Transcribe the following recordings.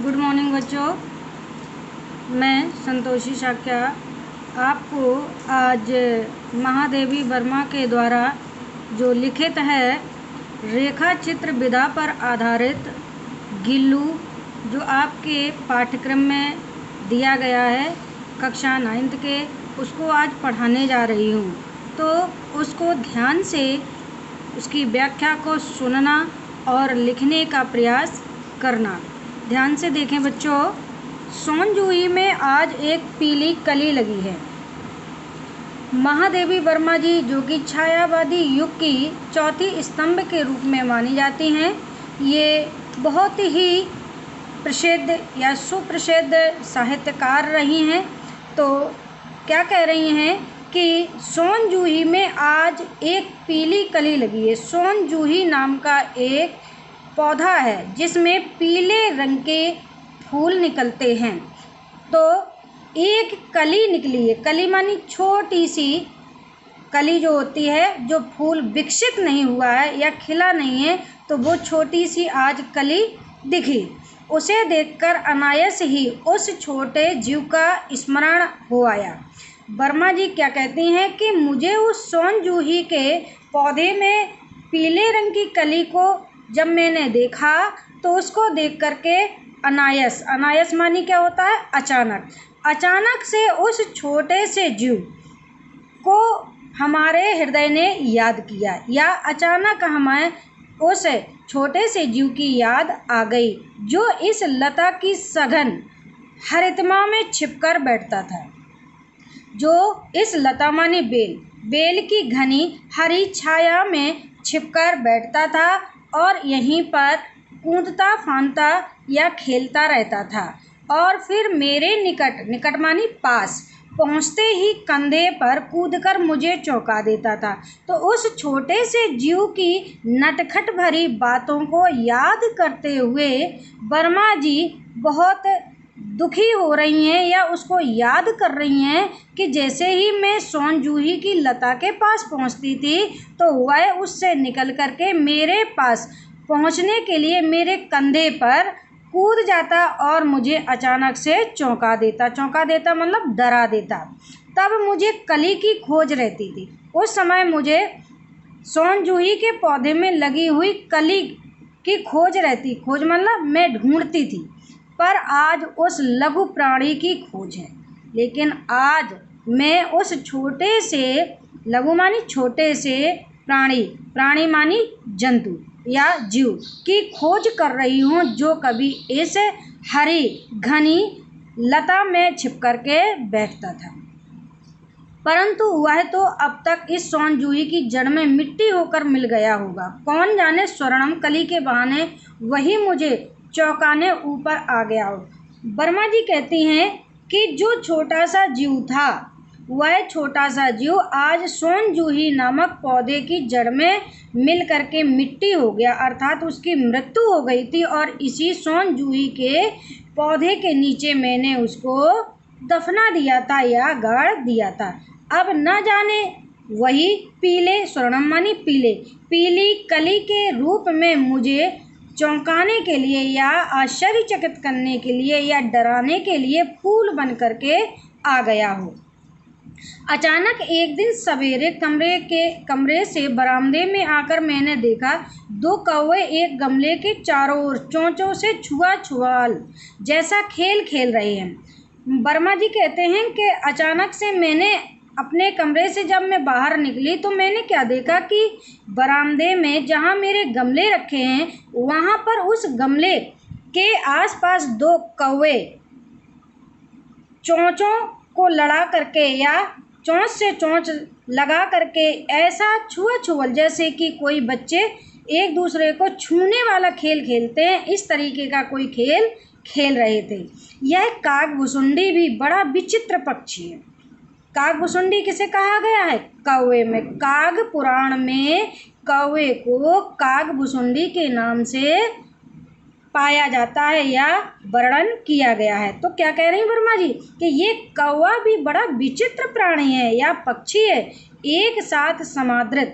Good morning बच्चों, मैं संतोषी शाक्या आपको आज महादेवी वर्मा के द्वारा जो लिखित है रेखा चित्र विधा पर आधारित गिल्लू जो आपके पाठ्यक्रम में दिया गया है कक्षा 9th के, उसको आज पढ़ाने जा रही हूँ। तो उसको ध्यान से उसकी व्याख्या को सुनना और लिखने का प्रयास करना। ध्यान से देखें बच्चों। सोन जूही में आज एक पीली कली लगी है। महादेवी वर्मा जी जो कि छायावादी युग की चौथी स्तंभ के रूप में मानी जाती हैं, ये बहुत ही प्रसिद्ध या सुप्रसिद्ध साहित्यकार रही हैं। तो क्या कह रही हैं कि सोन जूही में आज एक पीली कली लगी है। सोन जूही नाम का एक पौधा है जिसमें पीले रंग के फूल निकलते हैं। तो एक कली निकली है। कली मानी छोटी सी कली जो होती है, जो फूल विकसित नहीं हुआ है या खिला नहीं है, तो वो छोटी सी आज कली दिखी। उसे देखकर अनायास ही उस छोटे जीव का स्मरण हो आया। वर्मा जी क्या कहती हैं कि मुझे उस सोन जूही के पौधे में पीले रंग की कली को जब मैंने देखा तो उसको देख करके अनायास मानी क्या होता है, अचानक से उस छोटे से जीव को हमारे हृदय ने याद किया, या अचानक हमें उस छोटे से जीव की याद आ गई जो इस लता की सघन हरितमा में छिपकर बैठता था। जो इस लता मानी बेल की घनी हरी छाया में छिपकर बैठता था और यहीं पर कूदता फांदता या खेलता रहता था, और फिर मेरे निकट मानी पास पहुँचते ही कंधे पर कूदकर मुझे चौंका देता था। तो उस छोटे से जीव की नटखट भरी बातों को याद करते हुए वर्मा जी बहुत दुखी हो रही हैं या उसको याद कर रही हैं कि जैसे ही मैं सोन जूही की लता के पास पहुंचती थी तो वह उससे निकल करके मेरे पास पहुंचने के लिए मेरे कंधे पर कूद जाता और मुझे अचानक से चौंका देता मतलब डरा देता। तब मुझे कली की खोज रहती थी। उस समय मुझे सोन जूही के पौधे में लगी हुई कली की खोज मतलब मैं ढूंढती थी। पर आज उस लघु प्राणी की खोज है। लेकिन आज मैं उस छोटे से, लघु मानी छोटे से प्राणी मानी जंतु या जीव की खोज कर रही हूँ जो कभी इस हरी घनी लता में छिप करके बैठता था। परंतु वह तो अब तक इस सोन जूही की जड़ में मिट्टी होकर मिल गया होगा। कौन जाने स्वर्णम कली के बहाने वही मुझे चौंकाने ऊपर आ गया हो। वर्मा जी कहती हैं कि जो छोटा सा जीव था, वह छोटा सा जीव आज सोन जूही नामक पौधे की जड़ में मिल करके मिट्टी हो गया, अर्थात उसकी मृत्यु हो गई थी। और इसी सोन जूही के पौधे के नीचे मैंने उसको दफना दिया था या गाड़ दिया था। अब न जाने वही पीले, स्वर्णम मानी पीली कली के रूप में मुझे चौंकाने के लिए या आश्चर्यचकित करने के लिए या डराने के लिए फूल बन करके आ गया हो। अचानक एक दिन सवेरे कमरे से बरामदे में आकर मैंने देखा 2 कौवे एक गमले के चारों ओर चोंचों से छुआछुआल जैसा खेल खेल रहे हैं। वर्मा जी कहते हैं कि अचानक से मैंने अपने कमरे से जब मैं बाहर निकली तो मैंने क्या देखा कि बरामदे में जहाँ मेरे गमले रखे हैं, वहाँ पर उस गमले के आसपास 2 कौवे चोंचों को लड़ा करके या चोंच से चोंच लगा करके ऐसा छुआछुअल जैसे कि कोई बच्चे एक दूसरे को छूने वाला खेल खेलते हैं, इस तरीके का कोई खेल खेल रहे थे। यह कागभुसुंडी भी बड़ा विचित्र पक्षी है। कागभुसुंडी किसे कहा गया है? कौवे में। काग पुराण में कौवे को कागभुसुंडी के नाम से पाया जाता है या वर्णन किया गया है। तो क्या कह रही हैं वर्मा जी कि ये कौवा भी बड़ा विचित्र प्राणी है या पक्षी है, एक साथ समादृत।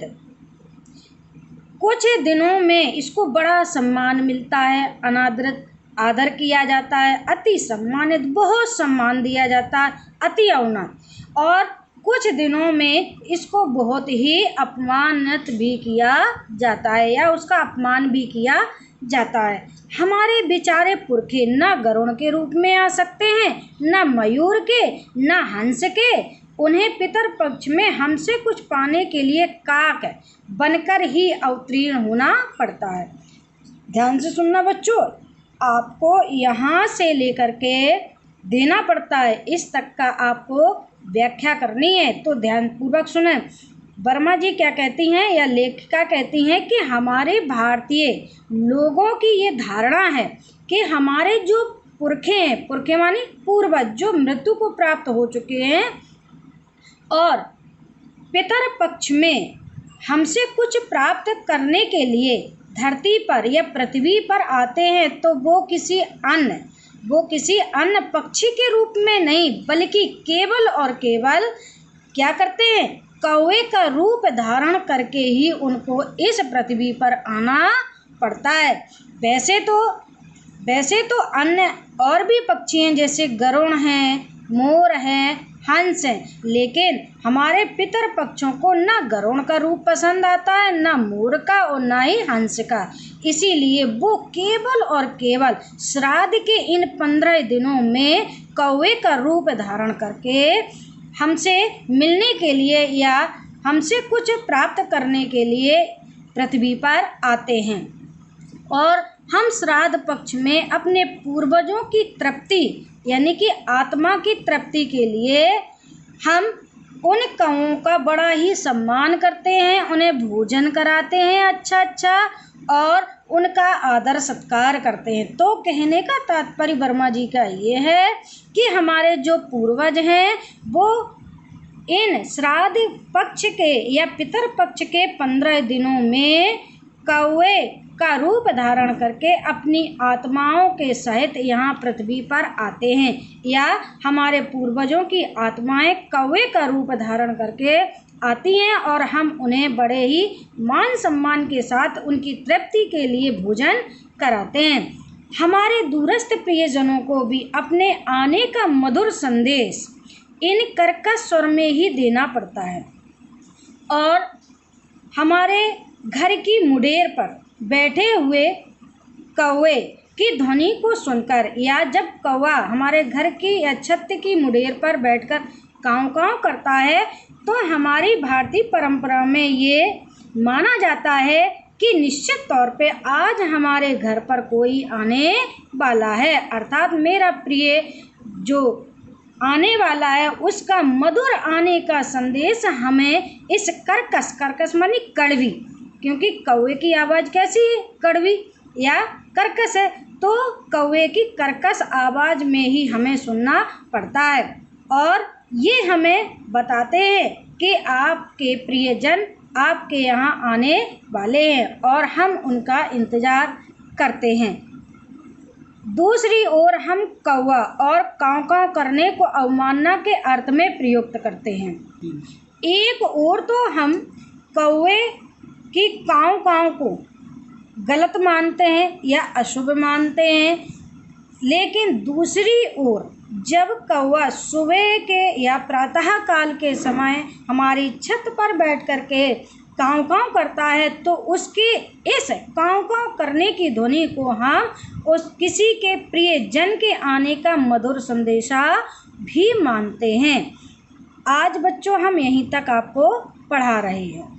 कुछ दिनों में इसको बड़ा सम्मान मिलता है, अनादृत आदर किया जाता है, अति सम्मानित, बहुत सम्मान दिया जाता है, अति अवनत। और कुछ दिनों में इसको बहुत ही अपमानित भी किया जाता है या उसका अपमान भी किया जाता है। हमारे बेचारे पुरखे न गरुड़ के रूप में आ सकते हैं, न मयूर के, न हंस के। उन्हें पितर पक्ष में हमसे कुछ पाने के लिए काक बनकर ही अवतीर्ण होना पड़ता है। ध्यान से सुनना बच्चों, आपको यहाँ से लेकर के देना पड़ता है, इस तक का आपको व्याख्या करनी है, तो ध्यानपूर्वक सुने। वर्मा जी क्या कहती हैं या लेखिका कहती हैं कि हमारे भारतीय लोगों की ये धारणा है कि हमारे जो पुरखे हैं, पुरखे मानी पूर्वज, जो मृत्यु को प्राप्त हो चुके हैं और पितर पक्ष में हमसे कुछ प्राप्त करने के लिए धरती पर या पृथ्वी पर आते हैं, तो वो किसी अन्य पक्षी के रूप में नहीं, बल्कि केवल और केवल क्या करते हैं, कौवे का रूप धारण करके ही उनको इस पृथ्वी पर आना पड़ता है। वैसे तो अन्य और भी पक्षी हैं, जैसे गरुड़ हैं, मोर हैं, हंस हैं, लेकिन हमारे पितर पक्षों को न गरुड़ का रूप पसंद आता है, न मोर का और न ही हंस का। इसीलिए वो केवल और केवल श्राद्ध के इन 15 दिनों में कौवे का रूप धारण करके हमसे मिलने के लिए या हमसे कुछ प्राप्त करने के लिए पृथ्वी पर आते हैं। और हम श्राद्ध पक्ष में अपने पूर्वजों की तृप्ति यानी कि आत्मा की तृप्ति के लिए हम उन कौवों का बड़ा ही सम्मान करते हैं, उन्हें भोजन कराते हैं अच्छा और उनका आदर सत्कार करते हैं। तो कहने का तात्पर्य वर्मा जी का ये है कि हमारे जो पूर्वज हैं वो इन श्राद्ध पक्ष के या पितर पक्ष के 15 दिनों में कौवे का रूप धारण करके अपनी आत्माओं के सहित यहाँ पृथ्वी पर आते हैं, या हमारे पूर्वजों की आत्माएं कौवे का रूप धारण करके आती हैं और हम उन्हें बड़े ही मान सम्मान के साथ उनकी तृप्ति के लिए भोजन कराते हैं। हमारे दूरस्थ प्रियजनों को भी अपने आने का मधुर संदेश इन कर्कश स्वर में ही देना पड़ता है। और हमारे घर की मुडेर पर बैठे हुए कौवे की ध्वनि को सुनकर, या जब कौवा हमारे घर की या छत की मुडेर पर बैठकर काँव काँव करता है, तो हमारी भारतीय परंपरा में ये माना जाता है कि निश्चित तौर पे आज हमारे घर पर कोई आने वाला है, अर्थात मेरा प्रिय जो आने वाला है उसका मधुर आने का संदेश हमें इस कर्कश मानी कड़वी, क्योंकि कौवे की आवाज़ कैसी है, कड़वी या कर्कश है, तो कौवे की कर्कश आवाज़ में ही हमें सुनना पड़ता है। और ये हमें बताते हैं कि आपके प्रियजन आपके यहाँ आने वाले हैं और हम उनका इंतज़ार करते हैं। दूसरी ओर हम कौवा और काँव काँव करने को अवमानना के अर्थ में प्रयुक्त करते हैं। एक ओर तो हम कौवे की काँव काँव को गलत मानते हैं या अशुभ मानते हैं, लेकिन दूसरी ओर जब कौवा सुबह के या प्रातः काल के समय हमारी छत पर बैठ कर के काँव काँव करता है, तो उसकी इस काँव काँव करने की ध्वनि को हम उस किसी के प्रिय जन के आने का मधुर संदेशा भी मानते हैं। आज बच्चों हम यहीं तक आपको पढ़ा रहे हैं।